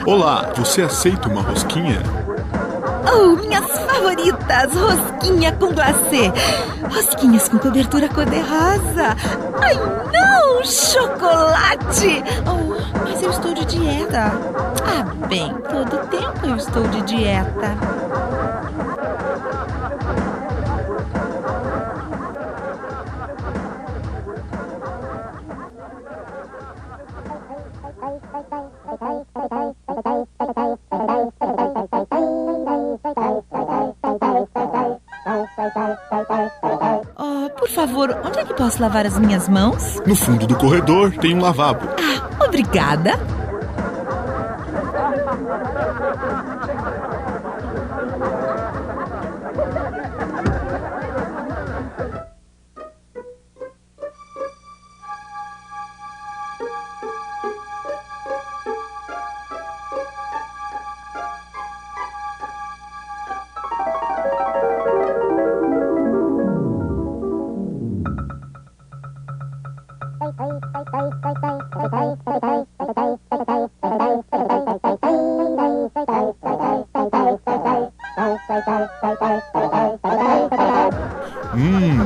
Olá, você aceita uma rosquinha? Oh, minhas favoritas! Rosquinha com glacê! Rosquinhas com cobertura cor-de-rosa! Ai, não! Chocolate! Oh, mas eu estou de dieta! Ah, bem, todo tempo eu estou de dieta! Oh, por favor, onde é que posso lavar as minhas mãos? No fundo do corredor tem um lavabo. Ah, obrigada.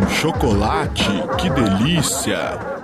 Chocolate, que delícia!